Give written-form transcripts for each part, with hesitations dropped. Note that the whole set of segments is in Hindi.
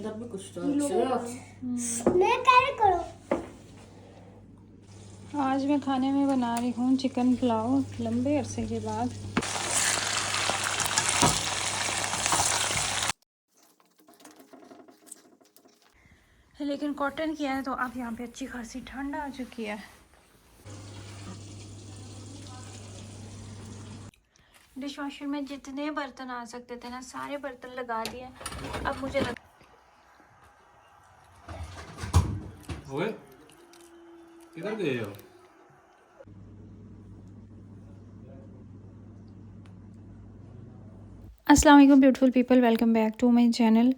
अंदर भी कुछ तो अच्छा मैं क्या करूं? आज मैं खाने में बना रही हूँ चिकन पुलाव लंबे अरसे के बाद। लेकिन कॉटन किया है तो अब यहाँ पे अच्छी खासी ठंड आ चुकी है। डिश वॉशर में जितने बर्तन आ सकते थे ना सारे बर्तन लगा दिए। अब मुझे ओए किधर गए हो? अस्सलाम वालेकुम beautiful people, welcome back to my channel.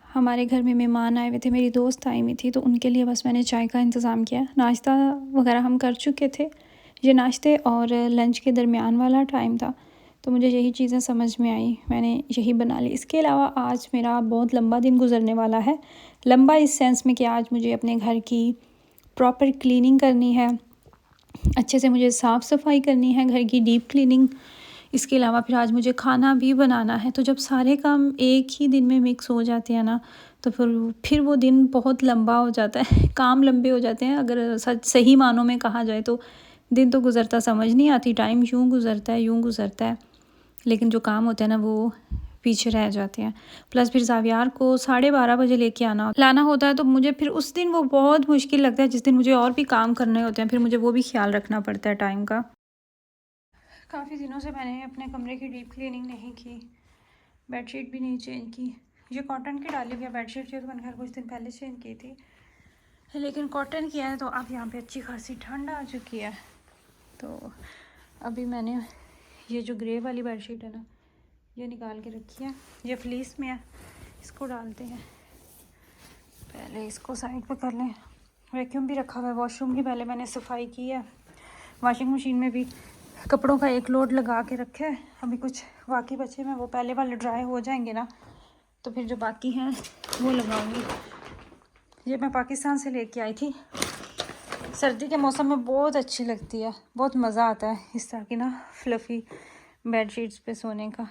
हमारे घर में मेहमान आए हुए थे, मेरी दोस्त आई हुई थी, तो उनके लिए बस मैंने चाय का इंतज़ाम किया। नाश्ता वगैरह हम कर चुके थे। ये नाश्ते और लंच के दरमियान वाला टाइम था, तो मुझे यही चीज़ें समझ में आई, मैंने यही बना ली। इसके अलावा आज मेरा बहुत लंबा दिन गुजरने वाला है। लंबा इस सेंस में कि आज मुझे अपने घर की प्रॉपर क्लीनिंग करनी है, अच्छे से मुझे साफ़ सफाई करनी है, घर की डीप क्लीनिंग। इसके अलावा फिर आज मुझे खाना भी बनाना है। तो जब सारे काम एक ही दिन में मिक्स हो जाते हैं ना, तो फिर वो दिन बहुत लंबा हो जाता है। काम लंबे हो जाते हैं। अगर सही मानों में कहा जाए तो दिन तो गुज़रता समझ नहीं आती, टाइम यूँ गुज़रता है यूँ गुज़रता है, लेकिन जो काम होते हैं ना वो पीछे रह जाते हैं। प्लस फिर जावियार को 12:30 बजे लेके लाना होता है, तो मुझे फिर उस दिन वो बहुत मुश्किल लगता है, जिस दिन मुझे और भी काम करने होते हैं, फिर मुझे वो भी ख्याल रखना पड़ता है टाइम का। काफ़ी दिनों से मैंने अपने कमरे की डीप क्लीनिंग नहीं की, बेडशीट भी नहीं चेंज की। ये कॉटन की डाली हुई है बेडशीट, जो तो मैंने कुछ दिन पहले चेंज की थी, लेकिन कॉटन किया है तो अब यहाँ पे अच्छी खासी ठंड आ चुकी है। तो अभी मैंने ये जो ग्रे वाली बेडशीट है ना, ये निकाल के रखी है। ये फ्लीस में है, इसको डालते हैं। पहले इसको साइड पे कर लें। वैक्यूम भी रखा हुआ है, वॉशरूम की पहले मैंने सफाई की है। वॉशिंग मशीन में भी कपड़ों का एक लोड लगा के रखे है। अभी कुछ बाकी बचे हैं, वो पहले वाले ड्राई हो जाएंगे ना, तो फिर जो बाकी हैं वो लगाऊंगी। ये मैं पाकिस्तान से लेके आई थी, सर्दी के मौसम में बहुत अच्छी लगती है, बहुत मज़ा आता है इस तरह की ना फ्लफ़ी बेडशीट्स पे सोने का।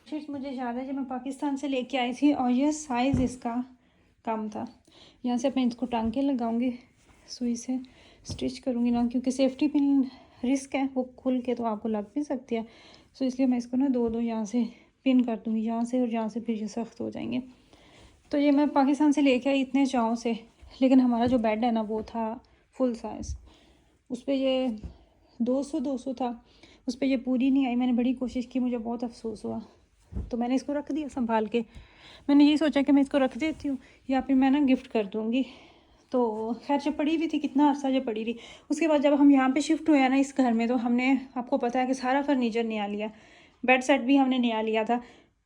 बेडशीट्स मुझे याद है जब मैं पाकिस्तान से लेके आई थी, और ये साइज़ इसका कम था। यहाँ से मैं इसको टांके लगाऊंगी, सुई से स्टिच करूँगी ना, क्योंकि सेफ्टी पिन रिस्क है, वो खुल के तो आपको लग भी सकती है। सो इसलिए मैं इसको ना दो यहाँ से पिन कर दूँगी, यहाँ से और यहाँ से, फिर ये सख्त हो जाएंगे। तो ये मैं पाकिस्तान से लेके आई इतने चाव से, लेकिन हमारा जो बेड है ना वो था फुल साइज़, उस पर ये 200 था, उस पर ये पूरी नहीं आई। मैंने बड़ी कोशिश की, मुझे बहुत अफसोस हुआ, तो मैंने इसको रख दिया संभाल के। मैंने यही सोचा कि मैं इसको रख देती हूँ या फिर मैं ना गिफ्ट कर दूँगी। तो खैर जब पड़ी हुई थी, कितना अर्सा जब पड़ी रही। उसके बाद जब हम यहाँ पे शिफ्ट हुए ना इस घर में, तो हमने, आपको पता है कि सारा फर्नीचर नया लिया, बेड सेट भी हमने नया लिया था।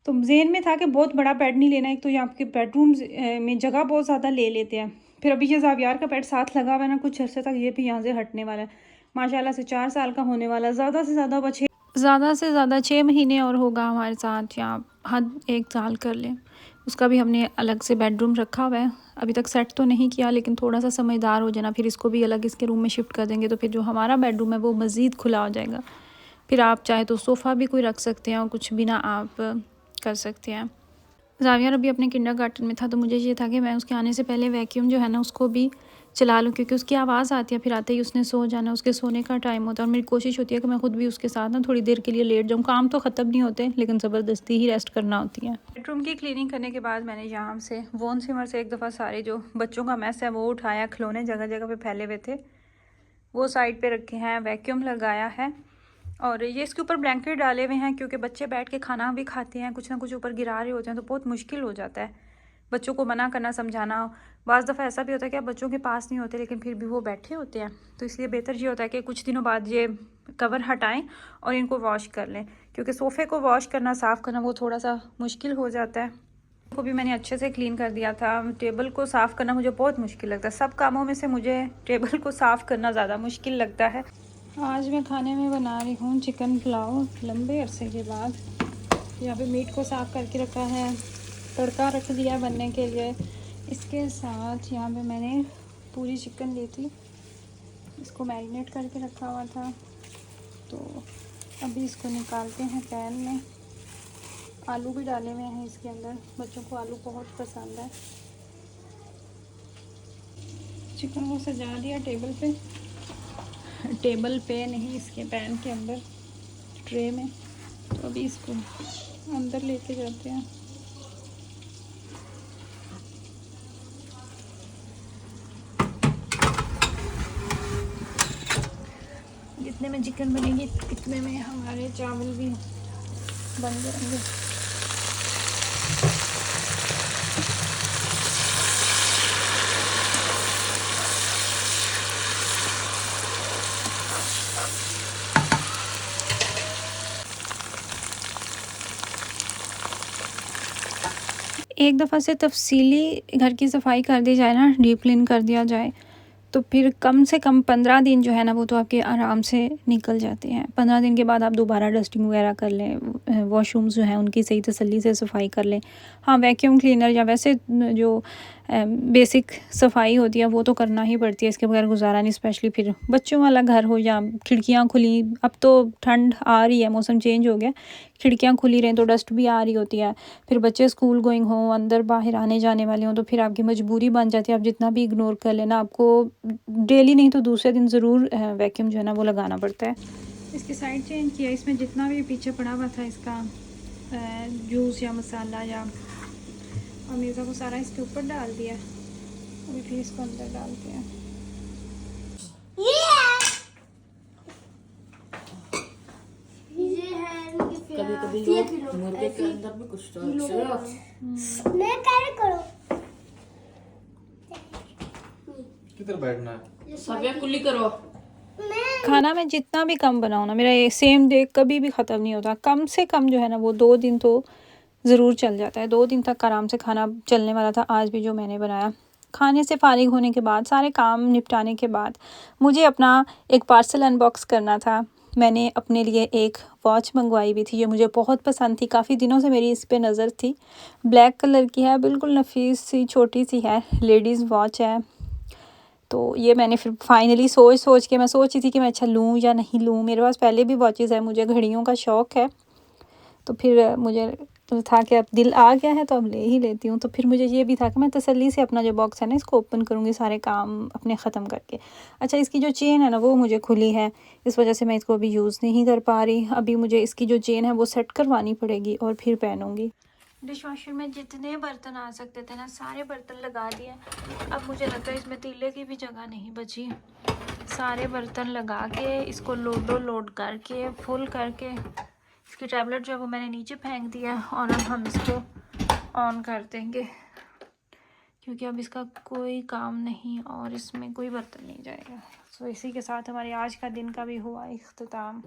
तो जेन में था कि बहुत बड़ा बेड नहीं लेना, एक तो यहाँ के बेडरूम में जगह बहुत ज़्यादा ले लेते हैं। फिर अभी ये जावियार का बेड साथ लगा हुआ है ना, कुछ अर्से तक ये भी यहाँ से हटने वाला है। माशाल्लाह से 4 साल का होने वाला, ज़्यादा से ज़्यादा 6 महीने और होगा हमारे साथ, या हद 1 साल कर लें। उसका भी हमने अलग से बेडरूम रखा हुआ है, अभी तक सेट तो नहीं किया, लेकिन थोड़ा सा समझदार हो जाना फिर इसको भी अलग इसके रूम में शिफ्ट कर देंगे, तो फिर जो हमारा बेडरूम है वो मज़ीद खुला हो जाएगा। फिर आप चाहे तो सोफ़ा भी कोई रख सकते हैं और कुछ भी ना आप कर सकते हैं। जावियर अभी अपने किंडरगार्टन में था, तो मुझे ये था कि मैं उसके आने से पहले वैक्यूम जो है ना उसको भी चला लूँ, क्योंकि उसकी आवाज़ आती है, फिर आते ही उसने सो जाना, उसके सोने का टाइम होता है। और मेरी कोशिश होती है कि मैं खुद भी उसके साथ ना थोड़ी देर के लिए लेट जाऊँ। काम तो ख़त्म नहीं होते, लेकिन ज़बरदस्ती ही रेस्ट करना होती है। बेडरूम की क्लीनिंग करने के बाद मैंने यहाँ से वॉन सिमर से एक दफ़ा सारे जो बच्चों का मैस है वो उठाया, खिलौने जगह जगह पर फैले हुए थे वो साइड पर रखे हैं, वैक्यूम लगाया है, और ये इसके ऊपर ब्लैंकेट डाले हुए हैं, क्योंकि बच्चे बैठ के खाना भी खाते हैं, कुछ ना कुछ ऊपर गिरा रहे होते हैं, तो बहुत मुश्किल हो जाता है बच्चों को मना करना, समझाना। बाज़ दफ़ा ऐसा भी होता है कि आप बच्चों के पास नहीं होते, लेकिन फिर भी वो बैठे होते हैं। तो इसलिए बेहतर ये होता है कि कुछ दिनों बाद ये कवर हटाएं और इनको वॉश कर लें, क्योंकि सोफ़े को वॉश करना, साफ़ करना वो थोड़ा सा मुश्किल हो जाता है। को भी मैंने अच्छे से क्लीन कर दिया था। टेबल को साफ़ करना मुझे बहुत मुश्किल लगता है, सब कामों में से मुझे टेबल को साफ़ करना ज़्यादा मुश्किल लगता है। आज मैं खाने में बना रही हूँ चिकन पुलाव लंबे अरसे के बाद। यहाँ पे मीट को साफ़ करके रखा है, तड़का रख दिया बनने के लिए। इसके साथ यहाँ पे मैंने पूरी चिकन ली थी, इसको मैरिनेट करके रखा हुआ था, तो अभी इसको निकालते हैं पैन में। आलू भी डाले हुए हैं इसके अंदर, बच्चों को आलू बहुत पसंद है। चिकन को सजा दिया टेबल पे नहीं, इसके पैन के अंदर, ट्रे में। तो अभी इसको अंदर लेके जाते हैं। जितने में चिकन बनेगी इतने में हमारे चावल भी बन जाएंगे। एक दफ़ा से तफसीली घर की सफाई कर दी जाए ना, डीप क्लीन कर दिया जाए, तो फिर कम से कम 15 दिन जो है ना वो तो आपके आराम से निकल जाते हैं। 15 दिन के बाद आप दोबारा डस्टिंग वगैरह कर लें, वॉशरूम्स जो हैं उनकी सही तसल्ली से सफाई कर लें। हाँ, वैक्यूम क्लीनर या वैसे जो बेसिक सफाई होती है वो तो करना ही पड़ती है, इसके बगैर गुजारा नहीं। स्पेशली फिर बच्चों वाला घर हो या खिड़कियाँ खुली, अब तो ठंड आ रही है, मौसम चेंज हो गया, खिड़कियाँ खुली रहें तो डस्ट भी आ रही होती है। फिर बच्चे स्कूल गोइंग हों, अंदर बाहर आने जाने वाले हों, तो फिर आपकी मजबूरी बन जाती है। आप जितना भी इग्नोर कर लेना, आपको डेली नहीं तो दूसरे दिन ज़रूर वैक्यूम जो है ना वो लगाना पड़ता है। इसकी साइड चेंज किया, इसमें जितना भी पीछे पड़ा हुआ था इसका जूस या मसाला या अमीज़ा को सारा इसके ऊपर डाल दिया। अभी फिर इसको अंदर डालते हैं। कभी कभी लोग मुर्गे के अंदर भी कुछ डालते हैं। किधर बैठना है? सब्या कुल्ली करो। खाना मैं जितना भी कम बनाऊँ ना, मेरा ये सेम डे कभी भी ख़त्म नहीं होता। कम से कम जो है ना वो 2 दिन तो ज़रूर चल जाता है। 2 दिन तक आराम से खाना चलने वाला था। आज भी जो मैंने बनाया, खाने से फारिग होने के बाद, सारे काम निपटाने के बाद, मुझे अपना एक पार्सल अनबॉक्स करना था। मैंने अपने लिए एक वॉच मंगवाई हुई थी, ये मुझे बहुत पसंद थी, काफ़ी दिनों से मेरी इस पे नज़र थी। ब्लैक कलर की है, बिल्कुल नफीस सी छोटी सी है, लेडीज़ वॉच है। तो ये मैंने फिर फाइनली सोच के मैं सोच रही थी कि मैं अच्छा लूँ या नहीं लूँ। मेरे पास पहले भी वॉचेस है, मुझे घड़ियों का शौक़ है, तो फिर मुझे था कि अब दिल आ गया है तो अब ले ही लेती हूँ। तो फिर मुझे ये भी था कि मैं तसल्ली से अपना जो बॉक्स है ना इसको ओपन करूँगी सारे काम अपने ख़त्म करके। अच्छा, इसकी जो चेन है ना वो मुझे खुली है, इस वजह से मैं इसको अभी यूज़ नहीं कर पा रही। अभी मुझे इसकी जो चेन है वो सेट करवानी पड़ेगी और फिर पहनूँगी। डिश वॉशर में जितने बर्तन आ सकते थे ना सारे बर्तन लगा दिए। अब मुझे लगता है इसमें तीले की भी जगह नहीं बची। सारे बर्तन लगा के इसको लोड करके फुल करके इसकी टैबलेट जो है वो मैंने नीचे फेंक दिया और अब हम इसको ऑन कर देंगे, क्योंकि अब इसका कोई काम नहीं और इसमें कोई बर्तन नहीं जाएगा। सो इसी के साथ हमारे आज का दिन का भी हुआ इख्तिताम।